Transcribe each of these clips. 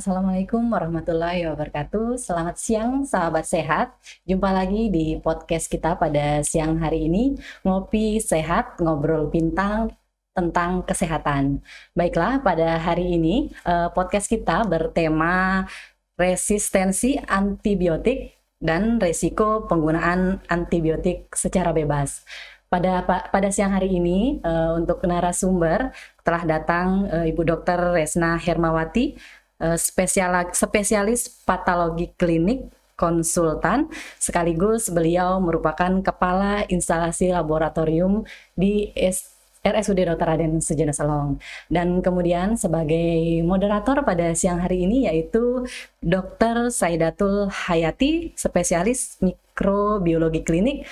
Assalamualaikum warahmatullahi wabarakatuh. Selamat siang sahabat sehat. Jumpa lagi di podcast kita pada siang hari ini. Ngopi sehat, ngobrol bintang tentang kesehatan. Baiklah, pada hari ini podcast kita bertema resistensi antibiotik dan resiko penggunaan antibiotik secara bebas. Pada siang hari ini untuk narasumber telah datang Ibu Dr. Resna Hermawati, spesialis patologi klinik konsultan, sekaligus beliau merupakan kepala instalasi laboratorium di RSUD Dr. Raden Sujono Selong. Dan kemudian sebagai moderator pada siang hari ini yaitu Dr. Saidatul Hayati, spesialis mikrobiologi klinik.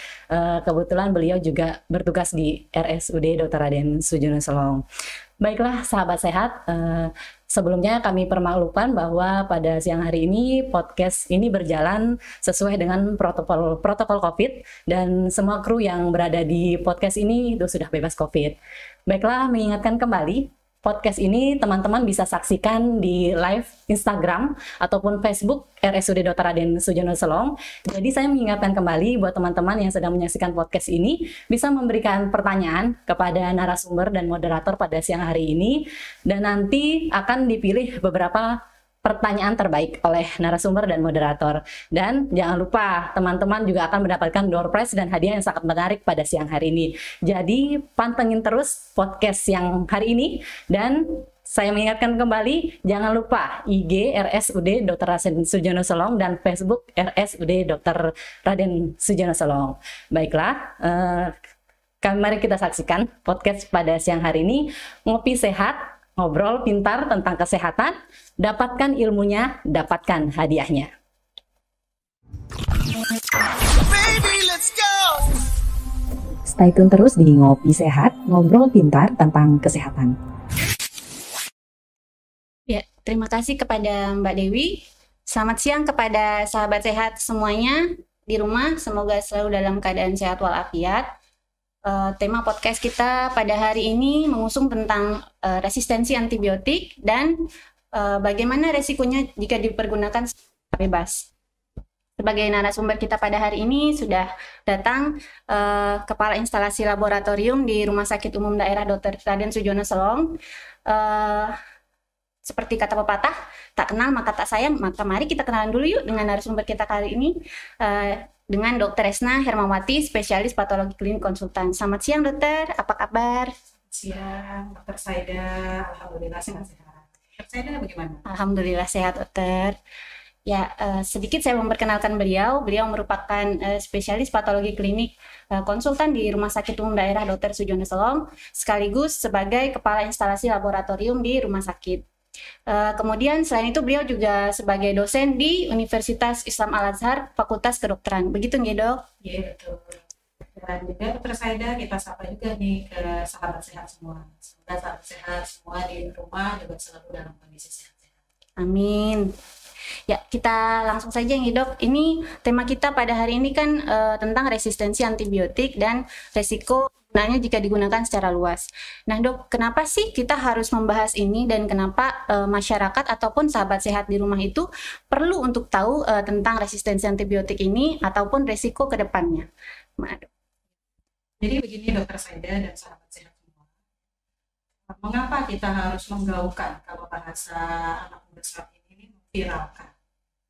Kebetulan beliau juga bertugas di RSUD Dr. Raden Sujono Selong. Baiklah sahabat sehat, sebelumnya kami permaklumkan bahwa pada siang hari ini podcast ini berjalan sesuai dengan protokol COVID dan semua kru yang berada di podcast ini itu sudah bebas COVID. Baiklah, mengingatkan kembali, podcast ini teman-teman bisa saksikan di live Instagram ataupun Facebook RSUD Dr. Raden Sujono Selong. Jadi saya mengingatkan kembali buat teman-teman yang sedang menyaksikan podcast ini bisa memberikan pertanyaan kepada narasumber dan moderator pada siang hari ini, dan nanti akan dipilih beberapa pertanyaan terbaik oleh narasumber dan moderator. Dan jangan lupa teman-teman juga akan mendapatkan door prize dan hadiah yang sangat menarik pada siang hari ini. Jadi pantengin terus podcast yang hari ini, dan saya mengingatkan kembali, jangan lupa IG RSUD Dr. Raden Sujono Selong dan Facebook RSUD Dr. Raden Sujono Selong. Baiklah, mari kita saksikan podcast pada siang hari ini. Ngopi sehat, ngobrol pintar tentang kesehatan, dapatkan ilmunya, dapatkan hadiahnya. Baby, let's go. Stay tune terus di Ngopi Sehat, ngobrol pintar tentang kesehatan. Ya, terima kasih kepada Mbak Dewi. Selamat siang kepada sahabat sehat semuanya di rumah. Semoga selalu dalam keadaan sehat walafiat. Tema podcast kita pada hari ini mengusung tentang resistensi antibiotik dan bagaimana resikonya jika dipergunakan secara bebas. Sebagai narasumber kita pada hari ini sudah datang Kepala Instalasi Laboratorium di Rumah Sakit Umum Daerah Dr. Raden Sujono Selong. Seperti kata pepatah, tak kenal maka tak sayang, maka mari kita kenalan dulu yuk dengan narasumber kita kali ini. Dengan Dr. Resna Hermawati, spesialis patologi klinik konsultan. Selamat siang dokter, apa kabar? Siang, Dr. Saida. Alhamdulillah sehat-sehat. Dr. Saida bagaimana? Alhamdulillah sehat dokter. Ya, sedikit saya memperkenalkan beliau. Beliau merupakan spesialis patologi klinik konsultan di Rumah Sakit Umum Daerah Dr. Sujono Selong, sekaligus sebagai kepala instalasi laboratorium di rumah sakit. Kemudian selain itu beliau juga sebagai dosen di Universitas Islam Al-Azhar Fakultas Kedokteran. Begitu nggak dok? Iya betul. Dan juga Dr. Saida kita sapa juga nih ke sahabat sehat semua. Semoga sahabat sehat semua di rumah juga selalu dalam kondisi sehat-sehat. Amin. Ya, kita langsung saja nih dok. Ini tema kita pada hari ini kan tentang resistensi antibiotik dan resiko penggunaannya jika digunakan secara luas. Nah dok, kenapa sih kita harus membahas ini dan kenapa masyarakat ataupun sahabat sehat di rumah itu perlu untuk tahu tentang resistensi antibiotik ini ataupun resiko ke depannya? Jadi begini Dr. Saida dan sahabat sehat semua. Mengapa kita harus menggaungkan, kalau bahasa anak muda saat ini, viralkan,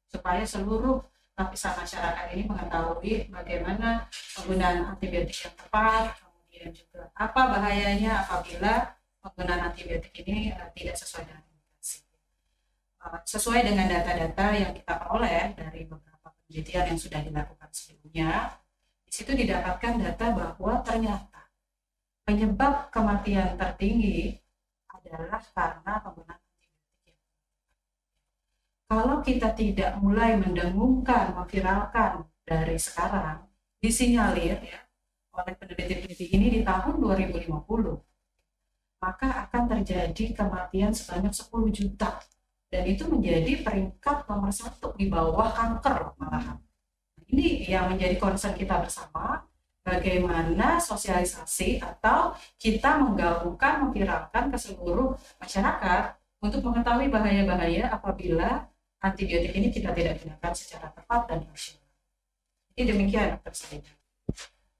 supaya seluruh lapisan masyarakat ini mengetahui bagaimana penggunaan antibiotik yang tepat, kemudian juga apa bahayanya apabila penggunaan antibiotik ini tidak sesuai dengan indikasi. Sesuai dengan data-data yang kita peroleh dari beberapa penelitian yang sudah dilakukan sebelumnya, di situ didapatkan data bahwa ternyata penyebab kematian tertinggi adalah karena penggunaan antibiotik. Kalau kita tidak mulai mendengungkan, memviralkan dari sekarang, disinyalir ya oleh peneliti-peneliti ini di tahun 2050, maka akan terjadi kematian sebanyak 10 juta. Dan itu menjadi peringkat nomor 1 di bawah kanker malahan. Ini yang menjadi concern kita bersama, bagaimana sosialisasi atau kita menggaungkan, memviralkan ke seluruh masyarakat untuk mengetahui bahaya-bahaya apabila antibiotik ini kita tidak gunakan secara tepat dan rasional. Jadi demikian dokter Salina.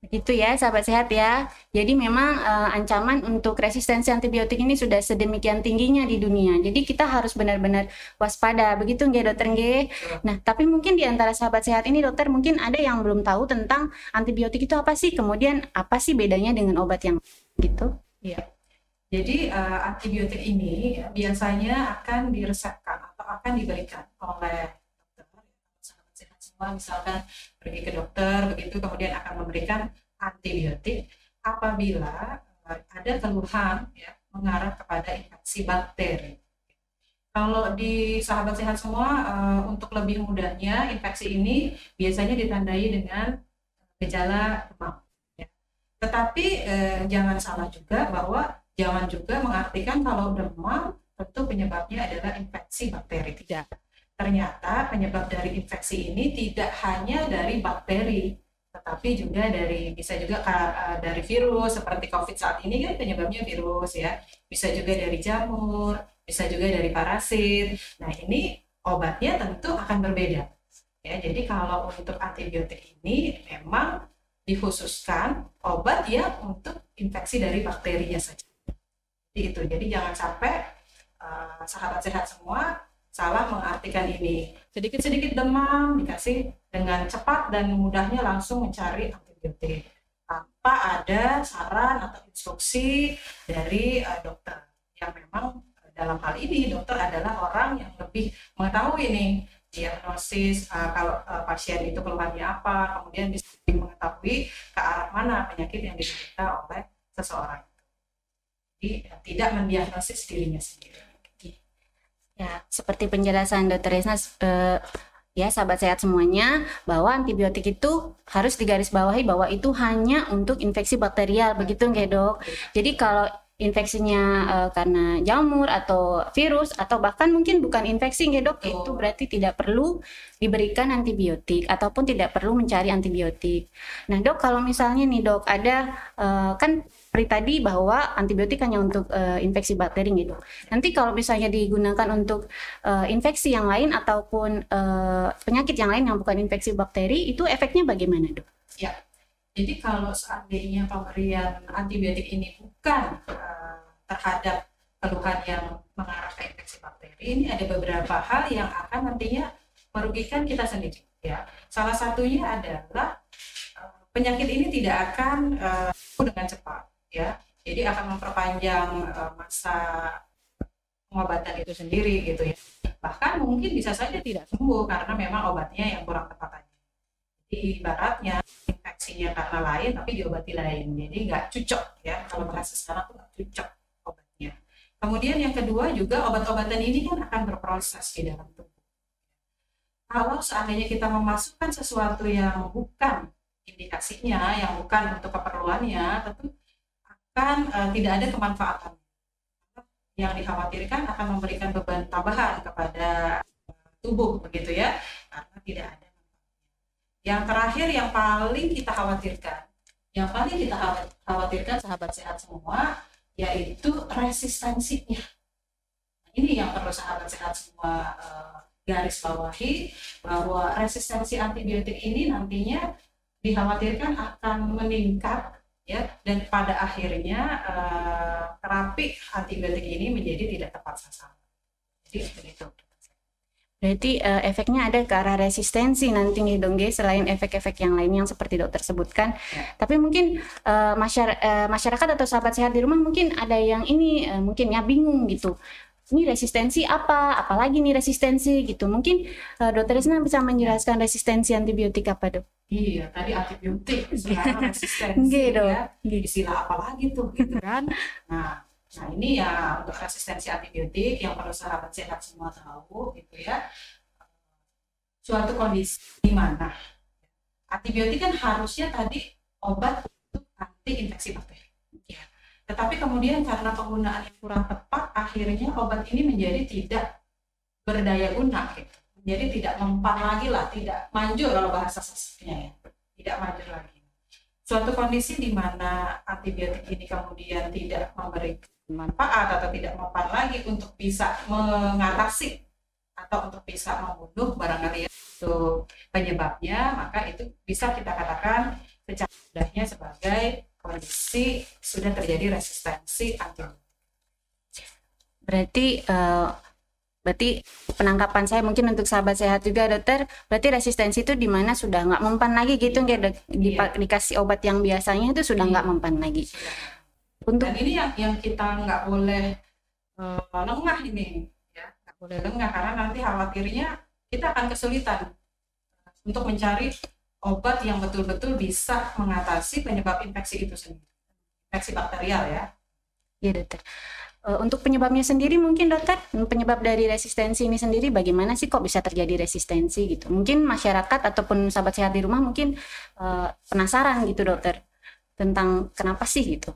Begitu ya, sahabat sehat ya. Jadi memang ancaman untuk resistensi antibiotik ini sudah sedemikian tingginya di dunia. Jadi kita harus benar-benar waspada. Begitu nggih dokter nggih? Nah, tapi mungkin di antara sahabat sehat ini dokter mungkin ada yang belum tahu tentang antibiotik itu apa sih? Kemudian apa sih bedanya dengan obat yang gitu? Iya. Jadi antibiotik ini biasanya akan diresepkan atau akan diberikan oleh dokter, sahabat sehat semua misalkan pergi ke dokter begitu kemudian akan memberikan antibiotik apabila ada keluhan ya mengarah kepada infeksi bakteri. Kalau di sahabat sehat semua untuk lebih mudahnya infeksi ini biasanya ditandai dengan gejala demam. Ya. Tetapi jangan salah juga bahwa jangan juga mengartikan kalau demam tentu penyebabnya adalah infeksi bakteri. Tidak. Ternyata penyebab dari infeksi ini tidak hanya dari bakteri, tetapi juga bisa juga dari virus seperti COVID saat ini kan penyebabnya virus ya. Bisa juga dari jamur, bisa juga dari parasit. Nah, ini obatnya tentu akan berbeda. Ya, jadi kalau untuk antibiotik ini memang dikhususkan obat yang untuk infeksi dari bakterinya saja. Jadi jangan sampai sahabat sehat semua salah mengartikan ini. Sedikit-sedikit demam dikasih dengan cepat dan mudahnya langsung mencari antibiotik tanpa ada saran atau instruksi dari dokter. Yang memang dalam hal ini dokter adalah orang yang lebih mengetahui nih diagnosis kalau pasien itu keluhannya apa, kemudian bisa mengetahui ke arah mana penyakit yang diderita oleh seseorang. Jadi tidak mendiagnosis dirinya sendiri. Ya, seperti penjelasan Dr. Resna, ya sahabat sehat semuanya, bahwa antibiotik itu harus digarisbawahi bahwa itu hanya untuk infeksi bakterial, begitu nggak dok? Jadi kalau infeksinya karena jamur atau virus atau bahkan mungkin bukan infeksi nggak dok, itu berarti tidak perlu diberikan antibiotik ataupun tidak perlu mencari antibiotik. Nah dok, kalau misalnya nih dok ada kan seperti tadi bahwa antibiotik hanya untuk infeksi bakteri gitu. Nanti kalau misalnya digunakan untuk infeksi yang lain ataupun penyakit yang lain yang bukan infeksi bakteri, itu efeknya bagaimana dok? Ya, jadi kalau seandainya pemberian antibiotik ini bukan terhadap keluhan yang mengarah ke infeksi bakteri, ini ada beberapa hal yang akan nantinya merugikan kita sendiri. Ya, salah satunya adalah penyakit ini tidak akan sembuh dengan cepat. Ya, jadi akan memperpanjang masa pengobatan itu sendiri gitu ya. Bahkan mungkin bisa saja tidak sembuh karena memang obatnya yang kurang tepat aja. Jadi ibaratnya infeksinya karena lain tapi diobati lain, jadi nggak cocok ya, kalau bahasa sekarang tuh nggak cocok obatnya. Kemudian yang kedua juga obat-obatan ini kan akan berproses di dalam tubuh. Kalau seandainya kita memasukkan sesuatu yang bukan indikasinya, yang bukan untuk keperluannya, tentu kan tidak ada kemanfaatan. Yang dikhawatirkan akan memberikan beban tambahan kepada tubuh begitu ya, karena tidak ada. Yang terakhir yang paling kita khawatirkan sahabat sehat semua yaitu resistensinya. Ini yang perlu sahabat sehat semua garis bawahi, bahwa resistensi antibiotik ini nantinya dikhawatirkan akan meningkat ya, dan pada akhirnya terapi antibiotik ini menjadi tidak tepat sasaran. Jadi begitu. Berarti efeknya ada ke arah resistensi nanti nih dong guys, selain efek-efek yang lain yang seperti dokter sebutkan. Ya. Tapi mungkin masyarakat atau sahabat sehat di rumah mungkin ada yang ini mungkin ya bingung gitu. Ini resistensi apa? Apalagi nih resistensi gitu. Mungkin dokter Resna bisa menjelaskan resistensi antibiotik apa dok? Iya, tadi antibiotik, sekarang resistensi ya. Istilah apa lagi tuh gitu kan. Nah ini ya untuk resistensi antibiotik yang perlu sahabat sehat semua tahu gitu ya. Suatu kondisi di mana antibiotik kan harusnya tadi obat untuk anti infeksi bakteri. Ya. Tetapi kemudian karena penggunaan yang kurang tepat, akhirnya obat ini menjadi tidak berdaya guna gitu. Jadi tidak mempan lagi lah, tidak manjur kalau bahasa sastra ya, tidak manjur lagi. Suatu kondisi di mana antibiotik ini kemudian tidak memberikan manfaat atau tidak mempan lagi untuk bisa mengatasi atau untuk bisa membunuh barangkali itu penyebabnya, maka itu bisa kita katakan secara mudahnya sebagai kondisi sudah terjadi resistensi antibiotik. Berarti penangkapan saya mungkin untuk sahabat sehat juga dokter, berarti resistensi itu di mana sudah nggak mempan lagi gitu, kayak dikasih obat yang biasanya itu sudah nggak mempan lagi. Dan ini yang kita nggak boleh lengah ini, ya nggak boleh lengah, karena nanti khawatirnya kita akan kesulitan untuk mencari obat yang betul-betul bisa mengatasi penyebab infeksi itu sendiri, infeksi bakterial ya. Iya dokter. Untuk penyebabnya sendiri mungkin dokter, penyebab dari resistensi ini sendiri bagaimana sih kok bisa terjadi resistensi gitu? Mungkin masyarakat ataupun sahabat sehat di rumah mungkin penasaran gitu dokter tentang kenapa sih gitu.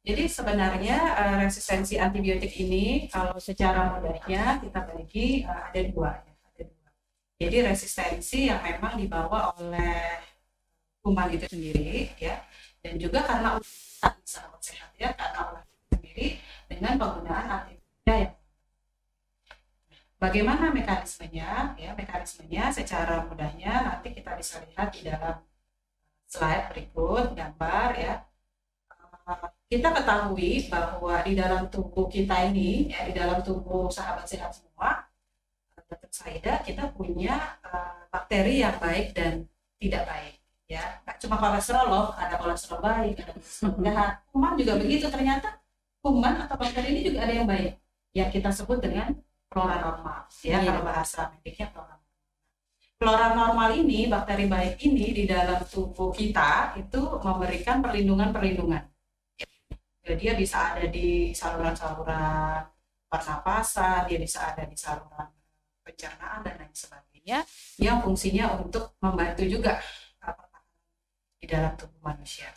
Jadi sebenarnya resistensi antibiotik ini kalau secara mudahnya kita bagi ada dua. Jadi resistensi yang memang dibawa oleh kuman itu sendiri ya, dan juga karena sahabat sehat ya, karena ulah sendiri dengan penggunaan antibiotik yang bagaimana mekanismenya ya, mekanismenya secara mudahnya nanti kita bisa lihat di dalam slide berikut gambar ya. Kita ketahui bahwa di dalam tubuh kita ini, ya, di dalam tubuh sahabat sehat semua, Dr. Saida, kita punya bakteri yang baik dan tidak baik. Ya, nggak cuma kolesterol loh, ada kolesterol baik, ada kolesterol jahat. Kuman juga begitu, ternyata kuman atau bakteri ini juga ada yang baik, yang kita sebut dengan flora normal. Ya, kalau bahasa mediknya flora normal. Flora normal ini, bakteri baik ini di dalam tubuh kita itu memberikan perlindungan. Dia bisa ada di saluran-saluran pernapasan, dia bisa ada di saluran pencernaan dan lain sebagainya, yang fungsinya untuk membantu juga di dalam tubuh manusia.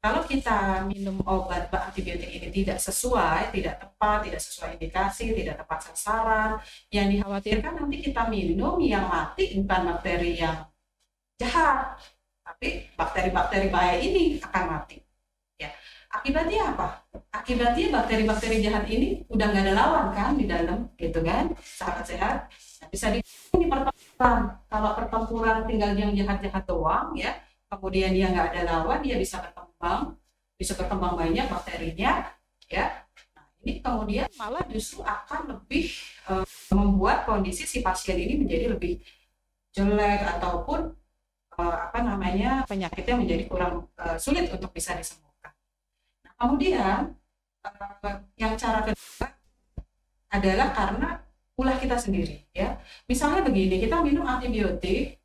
Kalau kita minum obat antibiotik ini tidak sesuai, tidak tepat, tidak sesuai indikasi, tidak tepat sasaran, yang dikhawatirkan nanti kita minum yang mati bukan bakteri yang jahat, tapi bakteri-bakteri bahaya ini akan mati. Akibatnya apa? Akibatnya bakteri-bakteri jahat ini udah nggak ada lawan kan di dalam, gitu kan, sahabat sehat. Nah, bisa di pertempuran. Kalau pertempuran tinggal yang jahat-jahat doang, ya, kemudian dia nggak ada lawan, dia bisa berkembang banyak bakterinya, ya. Nah, ini kemudian malah justru akan lebih membuat kondisi si pasien ini menjadi lebih jelek ataupun penyakitnya menjadi kurang sulit untuk bisa disembuhkan. Kemudian yang cara kedua adalah karena ulah kita sendiri ya. Misalnya begini, kita minum antibiotik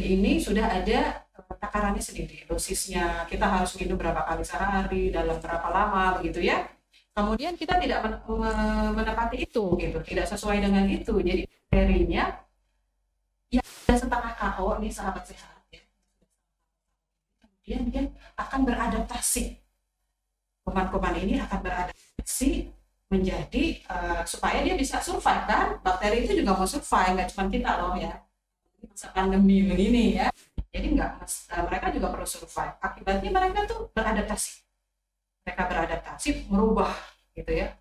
ini sudah ada takarannya sendiri, dosisnya kita harus minum berapa kali sehari, dalam berapa lama begitu ya. Kemudian kita tidak menepati itu gitu, tidak sesuai dengan itu. Jadi bakterinya yang sudah setengah KO nih sahabat sehat ya. Kemudian dia akan beradaptasi. Kuman-kuman ini akan beradaptasi menjadi supaya dia bisa survive kan, bakteri itu juga mau survive, nggak cuma kita loh ya, masa pandemi begini ya, jadi mereka juga perlu survive. Akibatnya mereka tuh beradaptasi, merubah gitu ya,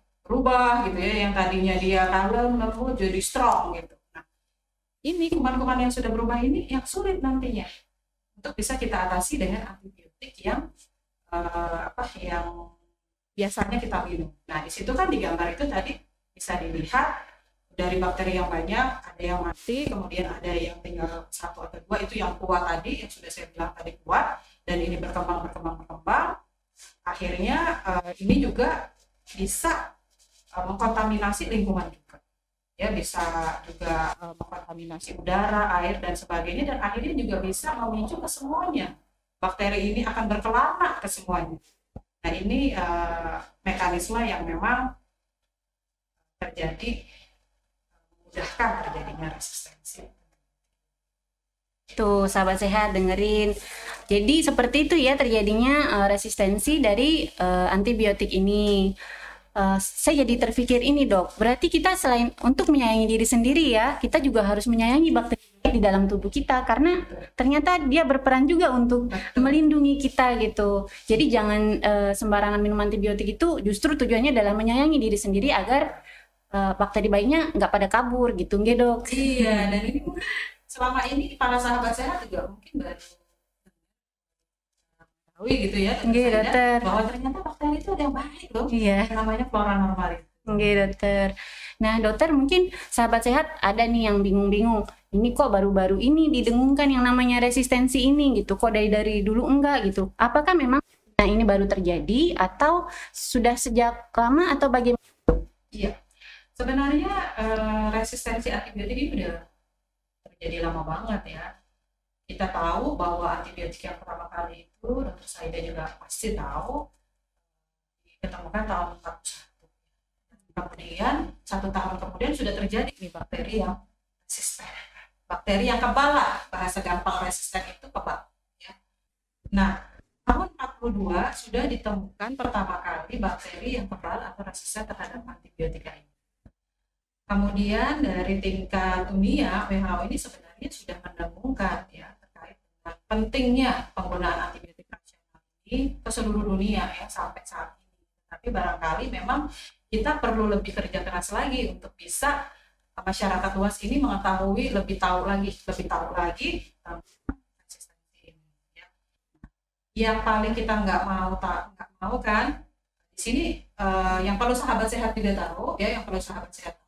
yang tadinya dia kalem lembut jadi strong gitu. Nah, ini kuman-kuman yang sudah berubah ini yang sulit nantinya untuk bisa kita atasi dengan antibiotik yang yang biasanya kita minum. Nah, di situ kan di gambar itu tadi bisa dilihat dari bakteri yang banyak, ada yang mati, kemudian ada yang tinggal 1 atau 2, itu yang kuat tadi, yang sudah saya bilang tadi kuat, dan ini berkembang. Akhirnya ini juga bisa mengkontaminasi lingkungan juga. Ya, bisa juga mengkontaminasi udara, air, dan sebagainya, dan akhirnya juga bisa memicu ke semuanya. Bakteri ini akan berkelana ke semuanya. Nah, ini mekanisme yang memang memudahkan terjadinya resistensi. Tuh sahabat sehat dengerin. Jadi seperti itu ya terjadinya resistensi dari antibiotik ini. saya jadi terpikir ini dok, berarti kita selain untuk menyayangi diri sendiri ya, kita juga harus menyayangi bakteri di dalam tubuh kita, karena ternyata dia berperan juga untuk melindungi kita gitu. Jadi jangan sembarangan minum antibiotik, itu justru tujuannya adalah menyayangi diri sendiri agar bakteri baiknya nggak pada kabur gitu, nggih dok? Iya, dan ini mungkin selama ini para sahabat sehat juga mungkin baru tahu gitu ya, Nggih, dokter. bahwa ternyata bakteri itu ada yang baik loh, Iya. namanya flora normalis. Oke dokter. Nah dokter, mungkin sahabat sehat ada nih yang bingung-bingung. Ini kok baru-baru ini didengungkan yang namanya resistensi ini gitu. Kok dari dulu enggak gitu. Apakah memang ini baru terjadi atau sudah sejak lama atau bagaimana? Iya, sebenarnya resistensi antibiotik ini udah terjadi lama banget ya. Kita tahu bahwa antibiotik yang pertama kali itu, Dr. Saida juga pasti tahu, ditemukan tahun 41. Kemudian 1 tahun kemudian sudah terjadi nih bakteri yang resisten, bakteri yang kebal lah, bahasa gampang resisten itu kebal ya. Nah, tahun 42 sudah ditemukan pertama kali bakteri yang kebal atau resisten terhadap antibiotika ini. Kemudian dari tingkat dunia, WHO ini sebenarnya sudah mendengungkan ya terkait dengan pentingnya penggunaan antibiotik rasional ini ke seluruh dunia ya sampai saat ini. Tapi barangkali memang kita perlu lebih kerja keras lagi untuk bisa masyarakat luas ini mengetahui lebih tahu lagi tentang resistensi ini. Ya. Yang paling kita nggak mau kan di sini yang perlu sahabat sehat juga tahu ya, yang perlu sahabat sehat tahu,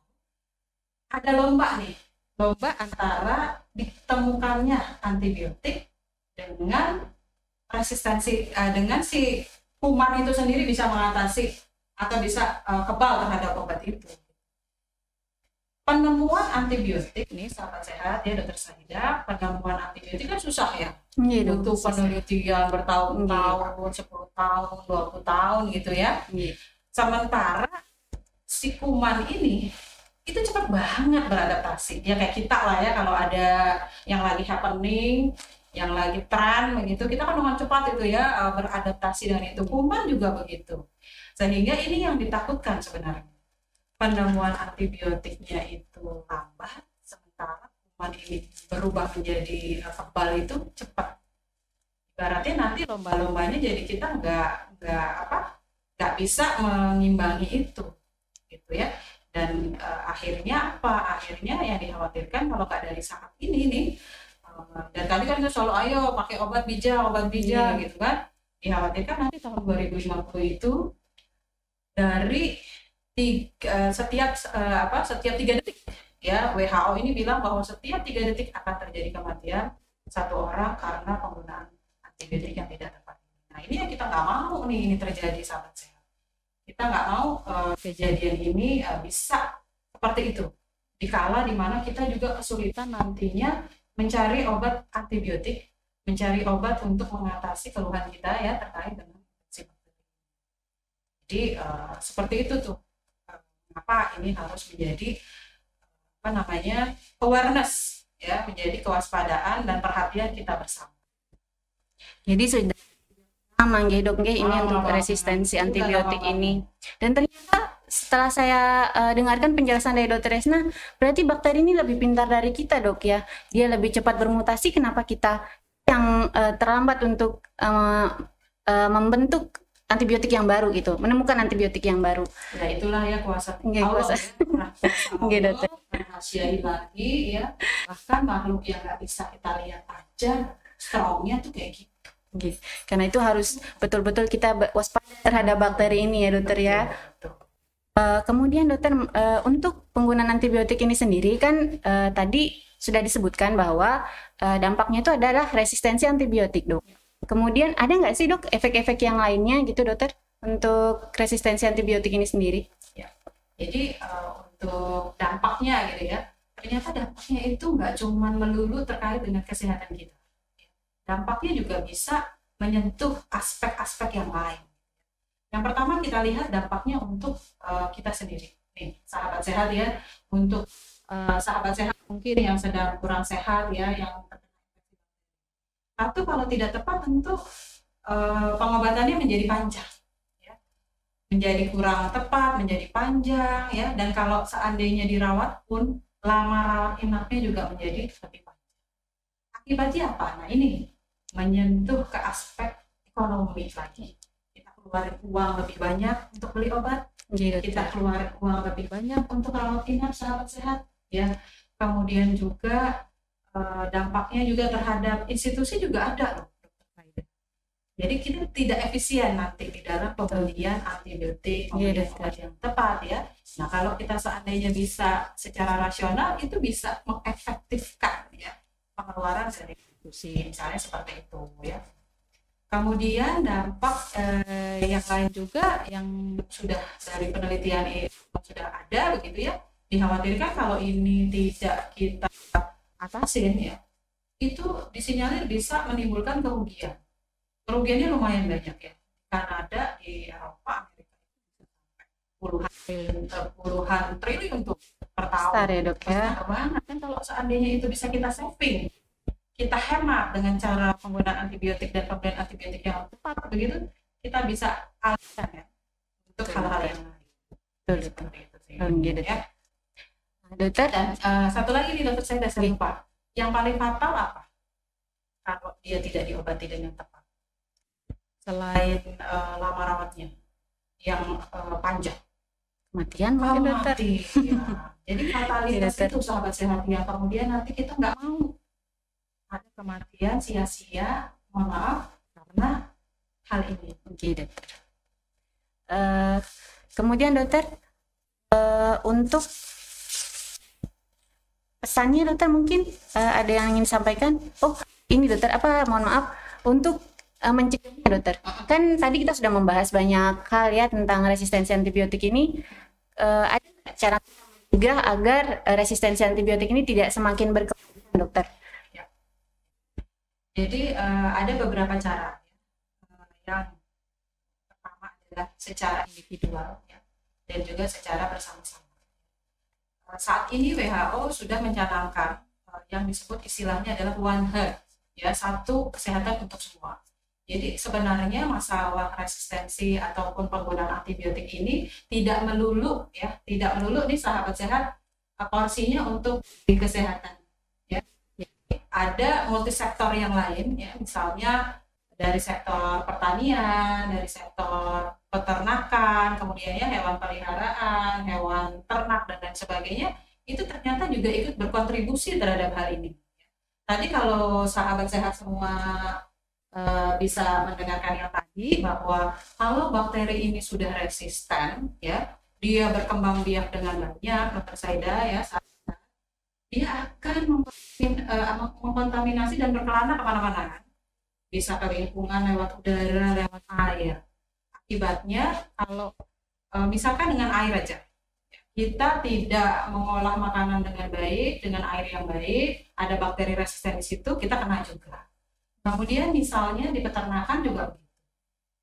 ada lomba antara ditemukannya antibiotik dengan resistensi dengan si kuman itu sendiri bisa mengatasi atau bisa kebal terhadap obat itu. Penemuan antibiotik nih sahabat sehat ya, Dr. Saida, penemuan antibiotik kan susah ya. Butuh penelitian bertahun-tahun, 10 tahun, 20 tahun gitu ya. Sementara si kuman ini itu cepat banget beradaptasi. Ya kayak kita lah ya, kalau ada yang lagi happening, yang lagi tren begitu, kita kan dengan cepat itu ya beradaptasi dengan itu. Kuman juga begitu. Sehingga ini yang ditakutkan sebenarnya. Penemuan antibiotiknya itu lambat, sementara kuman ini berubah menjadi kebal itu cepat. Ibaratnya nanti lomba-lombanya jadi kita nggak bisa mengimbangi itu, gitu ya. Dan akhirnya apa? Akhirnya yang dikhawatirkan kalau nggak dari saat ini nih, dan tadi kan itu selalu ayo pakai obat bija gitu kan. Dikhawatirkan nanti tahun 2050 itu dari setiap 3 detik ya, WHO ini bilang bahwa setiap 3 detik akan terjadi kematian 1 orang karena penggunaan antibiotik yang tidak tepat. Nah ini yang kita nggak mau nih ini terjadi sahabat sehat. Kita nggak mau kejadian ini bisa seperti itu. Dikala dimana kita juga kesulitan nantinya mencari obat antibiotik, mencari obat untuk mengatasi keluhan kita ya terkait dengan infeksi bakteri. Jadi seperti itu tuh. Kenapa ini harus menjadi awareness ya, menjadi kewaspadaan dan perhatian kita bersama. Jadi sudah lama dok ini untuk resistensi antibiotik ini. Dan ternyata setelah saya dengarkan penjelasan dari Dr. Resna, berarti bakteri ini lebih pintar dari kita dok ya. Dia lebih cepat bermutasi. Kenapa kita yang terlambat untuk membentuk antibiotik yang baru gitu, menemukan antibiotik yang baru. Ya itulah ya kuasa Allah. Kuasa Allah merahasiai lagi ya. Bahkan makhluk yang nggak bisa kita lihat aja strongnya tuh kayak gitu. Karena itu harus betul-betul kita waspada terhadap bakteri ini ya dokter ya. Kemudian dokter, untuk penggunaan antibiotik ini sendiri kan tadi sudah disebutkan bahwa dampaknya itu adalah resistensi antibiotik dok. Kemudian ada nggak sih dok efek-efek yang lainnya gitu dokter untuk resistensi antibiotik ini sendiri? Ya. Jadi untuk dampaknya gitu ya, ternyata dampaknya itu nggak cuma melulu terkait dengan kesehatan kita. Dampaknya juga bisa menyentuh aspek-aspek yang lain. Yang pertama kita lihat dampaknya untuk kita sendiri. Nih, sahabat sehat ya, untuk sahabat sehat mungkin yang sedang kurang sehat ya, yang atau kalau tidak tepat tentu pengobatannya menjadi panjang ya. menjadi kurang tepat, menjadi panjang ya, dan kalau seandainya dirawat pun lama rawat inapnya juga menjadi lebih panjang. Akibatnya apa? Nah ini menyentuh ke aspek ekonomi lagi. Kita keluarin uang lebih banyak untuk beli obat, kita keluarin uang lebih banyak untuk rawat inap sahabat sehat ya. Kemudian juga dampaknya juga terhadap institusi juga ada loh. Jadi kita tidak efisien nanti di dalam pembelian antibiotik, pembelian obat yang tepat ya. Nah kalau kita seandainya bisa secara rasional itu bisa mengefektifkan ya pengeluaran dari institusi, misalnya seperti itu ya. Kemudian dampak yang lain juga yang sudah dari penelitian sudah ada begitu ya, dikhawatirkan kalau ini tidak kita atasin ya, itu disinyalir bisa menimbulkan kerugian. Kerugiannya lumayan banyak ya. Kanada, di Eropa, Amerika puluhan triliun tuh per tahun. Besar ya dok ya. Besar banget kan kalau seandainya itu bisa kita saving, kita hemat dengan cara penggunaan antibiotik dan pemberian antibiotik yang tepat begitu, kita bisa alihkan ya untuk hal-hal yang lain. Betul. Seperti itu sih. Gitu Ya. Dokter, Dan satu lagi nih dokter, saya lupa. Yang paling fatal apa? Kalau dia tidak diobati dengan tepat. Selain lama rawatnya yang panjang, kematian mungkin dokter. mati ya. Jadi fatalitas Dokter. itu sahabat sehat yang kemudian nanti kita nggak mau ada kematian sia-sia, mohon maaf karena hal ini. Oke dokter. Kemudian dokter, untuk pesannya dokter mungkin ada yang ingin disampaikan. Oh ini dokter, mohon maaf untuk mencegahnya dokter. Kan tadi kita sudah membahas banyak hal ya tentang resistensi antibiotik ini. Ada cara mencegah agar resistensi antibiotik ini tidak semakin berkembang dokter? Jadi ada beberapa cara. Yang pertama adalah secara individual ya, dan juga secara bersama-sama. Saat ini WHO sudah mencanangkan yang disebut istilahnya adalah One Health, ya, satu kesehatan untuk semua. Jadi sebenarnya masalah resistensi ataupun penggunaan antibiotik ini tidak melulu nih sahabat sehat porsinya untuk di kesehatan. Ya. Ada multisektor yang lain, ya, misalnya dari sektor pertanian, dari sektor peternakan, kemudian ya hewan peliharaan, hewan ternak dan lain sebagainya, itu ternyata juga ikut berkontribusi terhadap hal ini. Tadi kalau sahabat sehat semua bisa mendengarkan yang tadi bahwa kalau bakteri ini sudah resisten, ya, dia berkembang biak dengan banyak, dokter Saida ya, dia akan mengkontaminasi dan berkelana kemana-mana, bisa ke lingkungan lewat udara, lewat air. Akibatnya kalau misalkan dengan air aja, kita tidak mengolah makanan dengan baik, dengan air yang baik, ada bakteri resisten di situ, kita kena juga. Kemudian misalnya di peternakan juga begitu.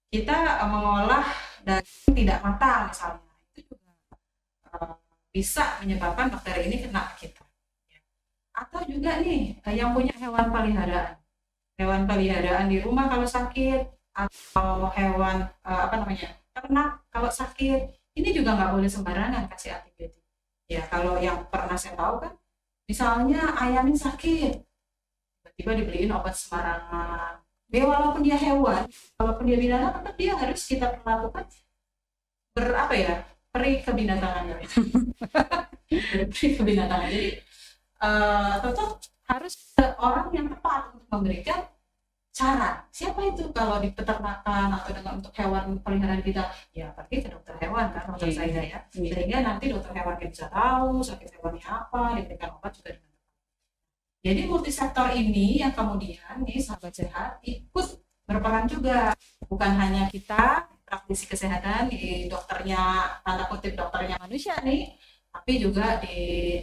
Kita mengolah daging tidak matang misalnya, itu juga bisa menyebabkan bakteri ini kena ke kita. Atau juga nih yang punya hewan peliharaan di rumah kalau sakit, atau hewan ternak kalau sakit, ini juga nggak boleh sembarangan kasih antibiotik. Ya kalau yang pernah saya tahu kan, misalnya ayamnya sakit, tiba-tiba dibeliin obat sembarangan. Ya walaupun dia hewan, walaupun dia binatang, tetap dia harus kita perlakukan peri kebinatangan. Peri kebinatangan. Jadi tetap harus orang yang tepat untuk memberikan cara. Siapa itu kalau di peternakan atau dengan untuk hewan peliharaan kita, ya pergi ke dokter hewan kan, dokter saya ya, sehingga nanti dokter hewan bisa tahu sakit hewannya apa, diberikan obat juga dengan tepat. Jadi multisektor ini yang kemudian nih sahabat sehat ikut berperan juga, bukan hanya kita praktisi kesehatan di dokternya, tanda kutip dokternya manusia nih, tapi juga di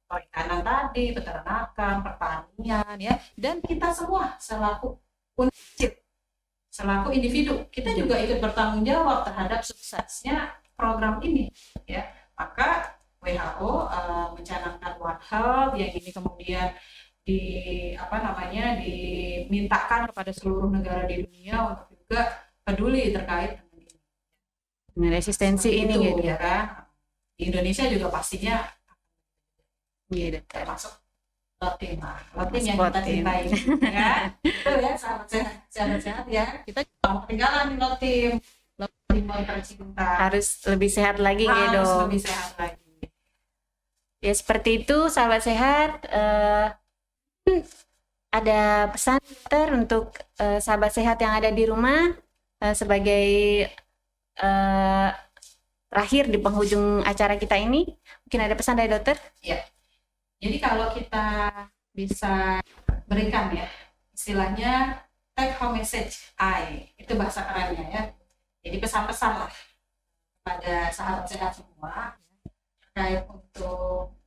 perikanan tadi, peternakan, pertanian ya, dan kita semua selaku individu, kita juga ikut bertanggung jawab terhadap suksesnya program ini ya. Maka WHO mencanangkan One Health yang ini kemudian dimintakan kepada seluruh negara di dunia untuk juga peduli terkait dengan ini. Dengan resistensi Seperti ini itu, gitu. ya kan. Di Indonesia juga pastinya Iya, dokter. termasuk lotin. Nah, lotin yang Spot kita in. cintai, ya. Itu ya sahabat sehat ya. Kita juga mau ketinggalan di lotin. Lotin mau tercinta. Harus lebih sehat lagi gitu Harus dong. lebih sehat lagi. Ya seperti itu sahabat sehat. Ada pesan dokter untuk sahabat sehat yang ada di rumah sebagai terakhir di penghujung acara kita ini. Mungkin ada pesan dari dokter? Jadi kalau kita bisa berikan ya, istilahnya take home message itu bahasa kerennya ya. Jadi pesan-pesan lah pada sahabat sehat semua terkait untuk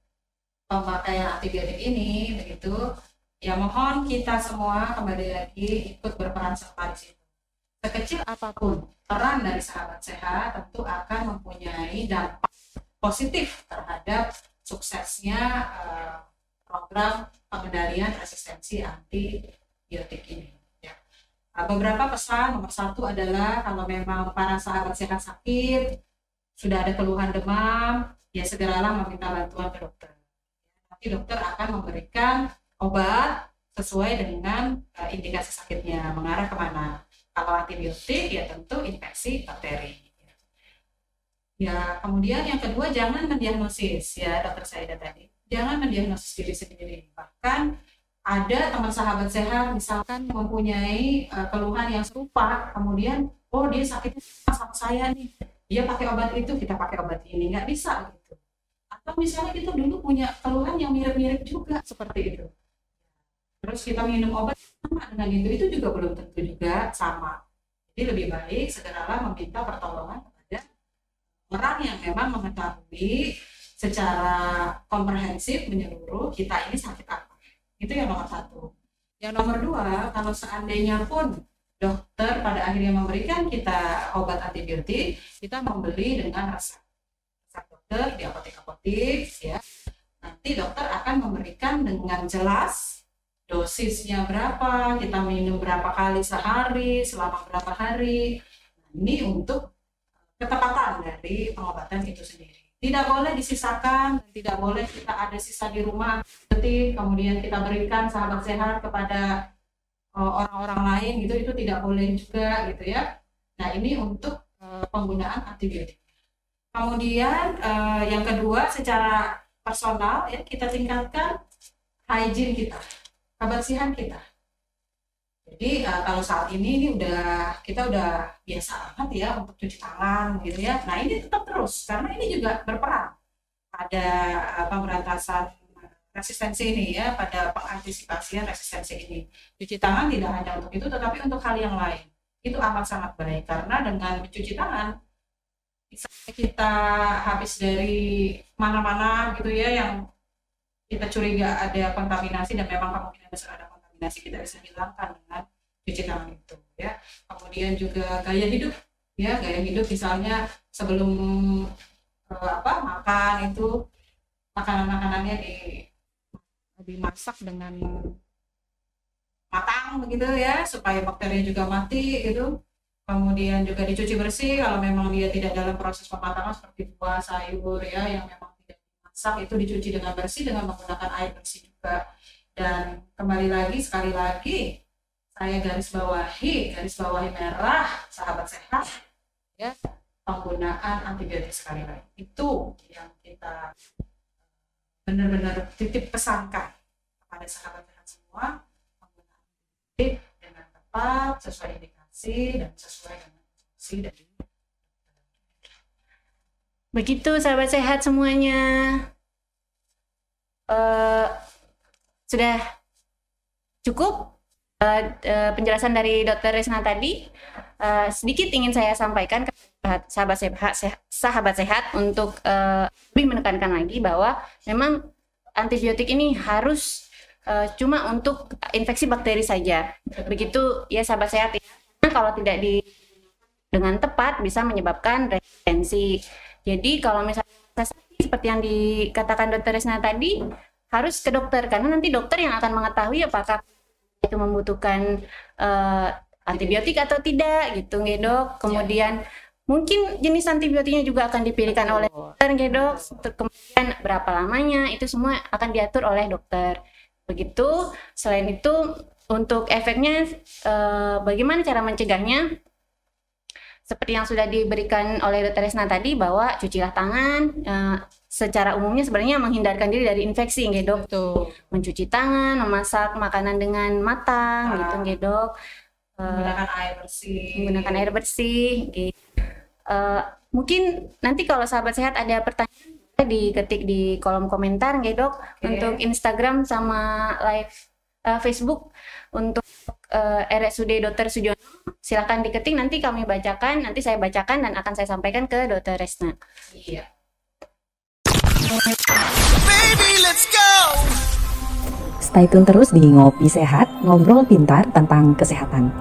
pemakaian antibiotik ini, begitu. Ya mohon kita semua kembali lagi ikut berperan serta di situ. Sekecil apapun peran dari sahabat sehat tentu akan mempunyai dampak positif terhadap suksesnya program pengendalian resistensi antibiotik ini. Ya. Beberapa pesan, nomor satu adalah kalau memang para sahabat sehat sakit, sudah ada keluhan demam, ya segeralah meminta bantuan ke dokter. Nanti dokter akan memberikan obat sesuai dengan indikasi sakitnya, mengarah kemana. Kalau antibiotik ya tentu infeksi bakteri. Ya, kemudian yang kedua jangan mendiagnosis ya dokter Saida tadi. Jangan mendiagnosis diri sendiri. Bahkan ada teman sahabat sehat misalkan mempunyai keluhan yang serupa, kemudian oh dia sakitnya sama saya nih. Dia pakai obat itu, kita pakai obat ini. Nggak bisa gitu. Atau misalnya kita dulu punya keluhan yang mirip-mirip juga seperti itu. Terus kita minum obat sama dengan itu juga belum tentu juga sama. Jadi lebih baik segeralah meminta pertolongan kepada orang yang memang mengetahui secara komprehensif menyeluruh kita ini sakit apa. Itu yang nomor satu. Yang nomor dua, kalau seandainya pun dokter pada akhirnya memberikan kita obat antibiotik, kita membeli dengan resep dokter di apotek-apotek ya. Nanti dokter akan memberikan dengan jelas dosisnya berapa, kita minum berapa kali sehari, selama berapa hari. Ini untuk ketepatan dari pengobatan itu sendiri. Tidak boleh disisakan, tidak boleh kita ada sisa di rumah, kemudian kita berikan sahabat sehat kepada orang-orang lain gitu, itu tidak boleh juga gitu ya. Nah ini untuk penggunaan antibiotik. Kemudian yang kedua secara personal ya kita tingkatkan hygiene kita, kebersihan kita. Jadi kalau saat ini kita udah biasa banget ya untuk cuci tangan gitu ya. Nah ini tetap terus karena ini juga berperan pada pemberantasan resistensi ini ya, pada pengantisipasian resistensi ini. Cuci tangan tidak hanya untuk itu tetapi untuk hal yang lain. Itu amat sangat baik karena dengan mencuci tangan misalnya kita habis dari mana-mana gitu ya yang kita curiga ada kontaminasi dan memang kemungkinan besar ada kontaminasi, kita bisa hilangkan dengan cuci tangan itu ya. Kemudian juga gaya hidup ya, gaya hidup misalnya sebelum makan itu makanan-makanannya dimasak dengan matang begitu ya supaya bakteri juga mati gitu. Kemudian juga dicuci bersih kalau memang dia tidak dalam proses pematangan seperti buah, sayur ya yang memang tidak dimasak, itu dicuci dengan bersih dengan menggunakan air bersih juga. Dan kembali lagi sekali lagi saya garis bawahi merah sahabat sehat ya, penggunaan antibiotik sekali lagi itu yang kita benar-benar titip pesankan kepada sahabat sehat semua, penggunaan antibiotik dengan tepat sesuai indikasi dan sesuai dengan instruksi dari begitu sahabat sehat semuanya. Sudah cukup penjelasan dari Dr. Resna tadi. Sedikit ingin saya sampaikan ke sahabat sehat untuk lebih menekankan lagi bahwa memang antibiotik ini harus cuma untuk infeksi bakteri saja. Begitu ya sahabat sehat. Kalau tidak dengan tepat bisa menyebabkan resistensi. Jadi kalau misalnya seperti yang dikatakan Dr. Resna tadi, harus ke dokter karena nanti dokter yang akan mengetahui apakah itu membutuhkan antibiotik atau tidak gitu, Dok. Kemudian Mungkin jenis antibiotiknya juga akan dipilihkan oleh dokter, nggih dok. Kemudian berapa lamanya, itu semua akan diatur oleh dokter. Begitu. Selain itu, untuk efeknya, bagaimana cara mencegahnya? Seperti yang sudah diberikan oleh Dr. Resna tadi, bahwa cucilah tangan. Secara umumnya sebenarnya menghindarkan diri dari infeksi, nggih dok. Betul. Mencuci tangan, memasak makanan dengan matang, gitu nggih dok. Menggunakan air bersih. Menggunakan air bersih. Gitu. Mungkin nanti kalau sahabat sehat ada pertanyaan, diketik di kolom komentar, nggih dok. Untuk Instagram sama live Facebook untuk RSUD Dr. Sujono, silahkan diketik, nanti kami bacakan, nanti saya bacakan dan akan saya sampaikan ke Dr. Resna. Iya. Baby, let's go. Stay tune terus di Ngopi Sehat, ngobrol pintar tentang kesehatan.